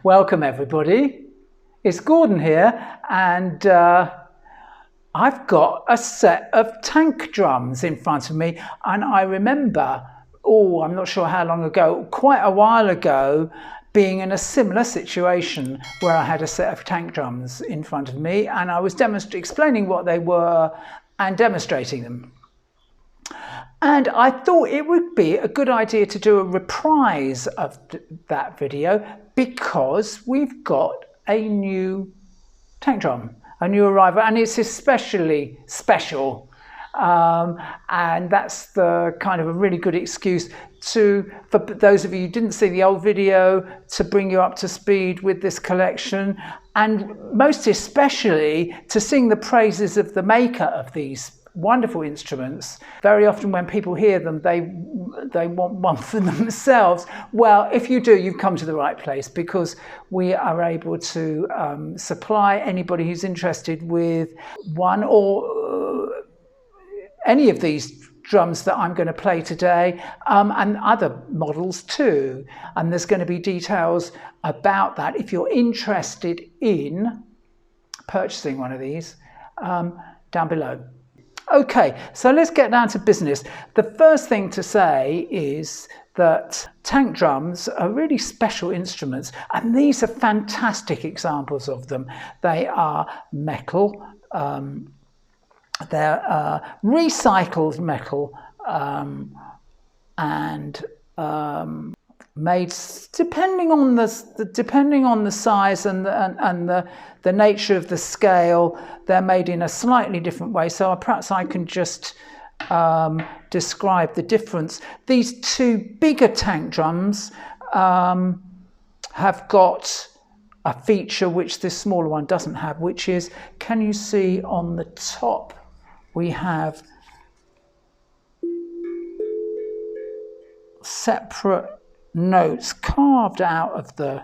Welcome everybody, it's Gordon here, and I've got a set of tank drums in front of me, and I remember, I'm not sure how long ago, quite a while ago, being in a similar situation where I had a set of tank drums in front of me and I was explaining what they were and demonstrating them. And I thought it would be a good idea to do a reprise of that video because we've got a new tank drum, a new arrival, and it's especially special. And that's the kind of a really good excuse for those of you who didn't see the old video, to bring you up to speed with this collection, and most especially to sing the praises of the maker of these wonderful instruments. Very often when people hear them, they want one for themselves. Well, if you do, you've come to the right place, because we are able to supply anybody who's interested with one or any of these drums that I'm going to play today, and other models too. And there's going to be details about that if you're interested in purchasing one of these down below. Okay, so let's get down to business. The first thing to say is that tank drums are really special instruments, and these are fantastic examples of them. They are metal, they're recycled metal, and made depending on the size and the nature of the scale. They're made in a slightly different way, so perhaps I can just describe the difference. These two bigger tank drums have got a feature which this smaller one doesn't have, which is, can you see on the top we have separate notes carved out of the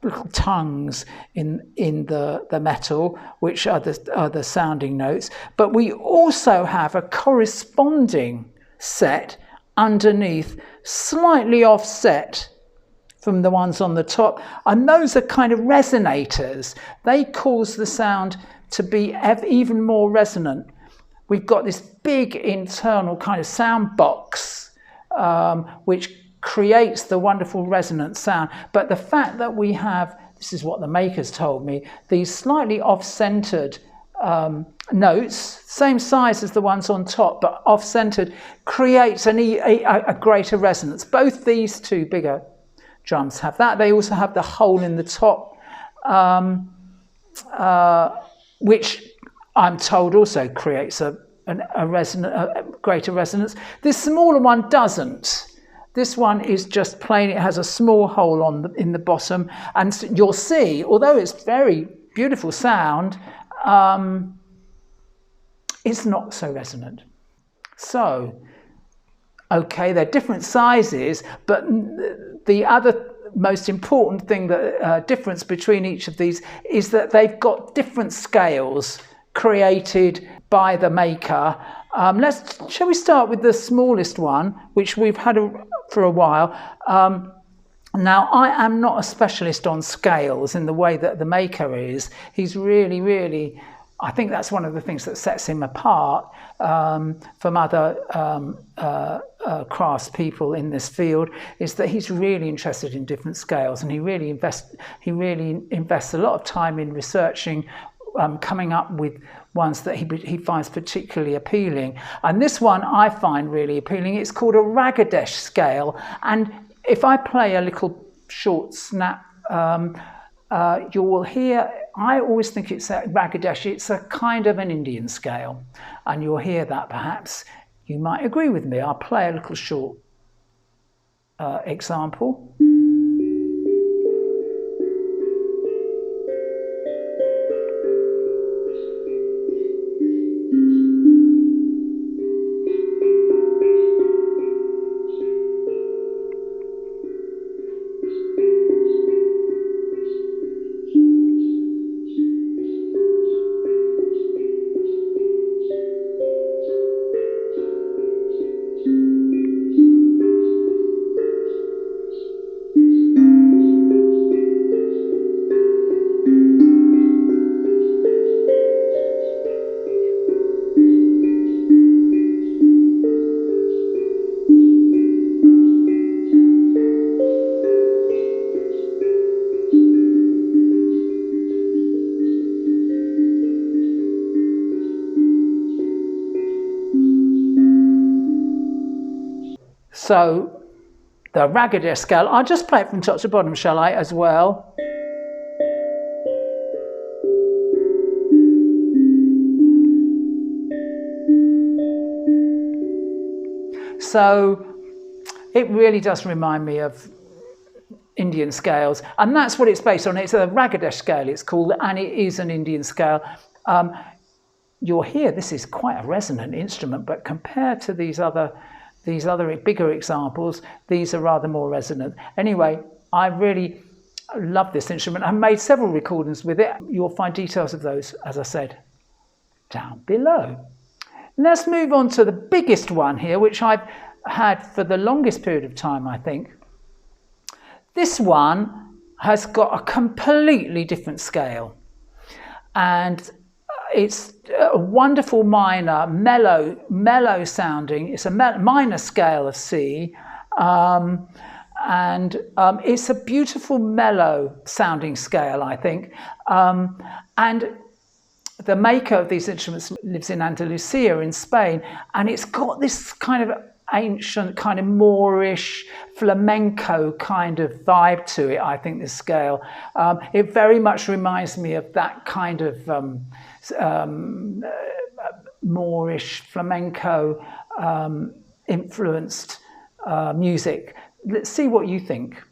little tongues in the metal, which are the sounding notes, but we also have a corresponding set underneath, slightly offset from the ones on the top, and those are kind of resonators. They cause the sound to be even more resonant. We've got this big internal kind of sound box, which creates the wonderful resonant sound. But the fact that we have, this is what the makers told me, these slightly off-centered notes, same size as the ones on top, but off-centered, creates a greater resonance. Both these two bigger drums have that. They also have the hole in the top, which I'm told also creates a greater resonance. This smaller one doesn't. This one is just plain, it has a small hole in the bottom, and you'll see, although it's very beautiful sound, it's not so resonant. So, okay, they're different sizes, but the other most important thing, the difference between each of these, is that they've got different scales created by the maker. Shall we start with the smallest one, which we've had for a while. Now, I am not a specialist on scales in the way that the maker is. He's really, I think that's one of the things that sets him apart from other crafts people in this field, is that he's really interested in different scales, and he really invests a lot of time in researching, coming up with ones that he finds particularly appealing. And this one I find really appealing. It's called a Ragadesh scale, and if I play a little short snap, you will hear, I always think it's a Ragadesh, it's a kind of an Indian scale, and you'll hear that perhaps. You might agree with me. I'll play a little short example. So the Ragadesh scale, I'll just play it from top to bottom, shall I, as well? So it really does remind me of Indian scales, and that's what it's based on. It's a Ragadesh scale, it's called, and it is an Indian scale. You'll hear this is quite a resonant instrument, but compared to these other bigger examples, these are rather more resonant. Anyway, I really love this instrument. I've made several recordings with it. You'll find details of those, as I said, down below. Let's move on to the biggest one here, which I've had for the longest period of time, I think. This one has got a completely different scale, and it's a wonderful minor, mellow sounding. It's a minor scale of C, and it's a beautiful mellow sounding scale, I think. And the maker of these instruments lives in Andalusia in Spain, and it's got this kind of ancient, kind of Moorish, flamenco kind of vibe to it, I think, this scale. It very much reminds me of that kind of Moorish, flamenco influenced music. Let's see what you think.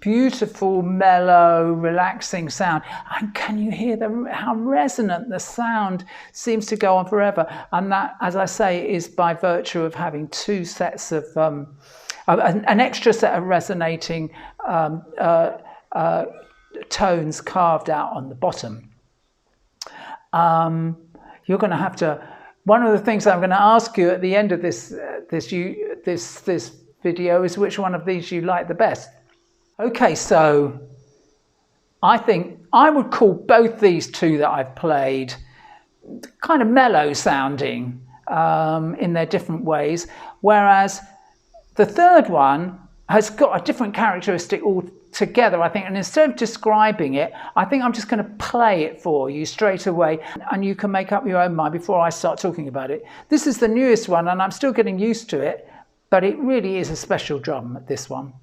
Beautiful, mellow, relaxing sound. And can you hear how resonant the sound seems to go on forever? And that, as I say, is by virtue of having two sets of, an extra set of resonating tones carved out on the bottom. You're going to have to, one of the things I'm going to ask you at the end of this video is which one of these you like the best. Okay, so I think I would call both these two that I've played kind of mellow sounding in their different ways, whereas the third one has got a different characteristic altogether, I think, and instead of describing it, I think I'm just going to play it for you straight away, and you can make up your own mind before I start talking about it. This is the newest one, and I'm still getting used to it, but it really is a special drum, this one.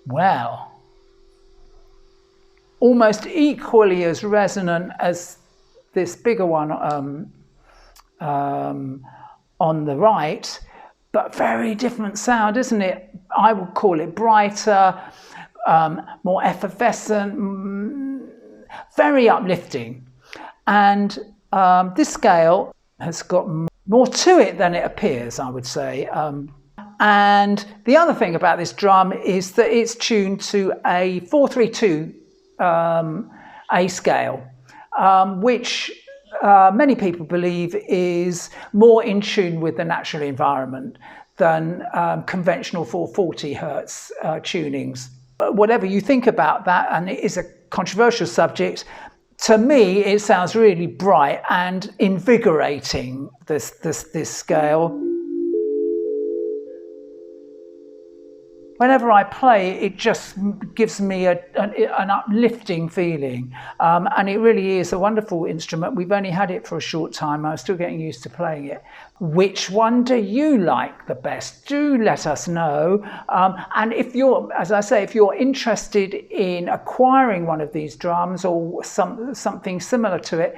well, almost equally as resonant as this bigger one on the right, but very different sound, isn't it? I would call it brighter, more effervescent, very uplifting. And this scale has got more to it than it appears, I would say. And the other thing about this drum is that it's tuned to a 432 A scale, which many people believe is more in tune with the natural environment than conventional 440 hertz tunings. But whatever you think about that, and it is a controversial subject, to me it sounds really bright and invigorating, this scale. Whenever I play, it just gives me an uplifting feeling. And it really is a wonderful instrument. We've only had it for a short time. I'm still getting used to playing it. Which one do you like the best? Do let us know. And if you're, as I say, if you're interested in acquiring one of these drums or something similar to it,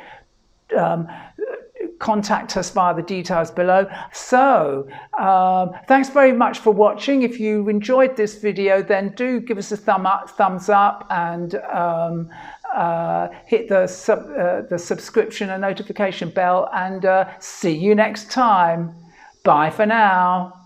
contact us via the details below. So thanks very much for watching. If you enjoyed this video, then do give us a thumbs up and hit the subscription and notification bell, and see you next time. Bye for now.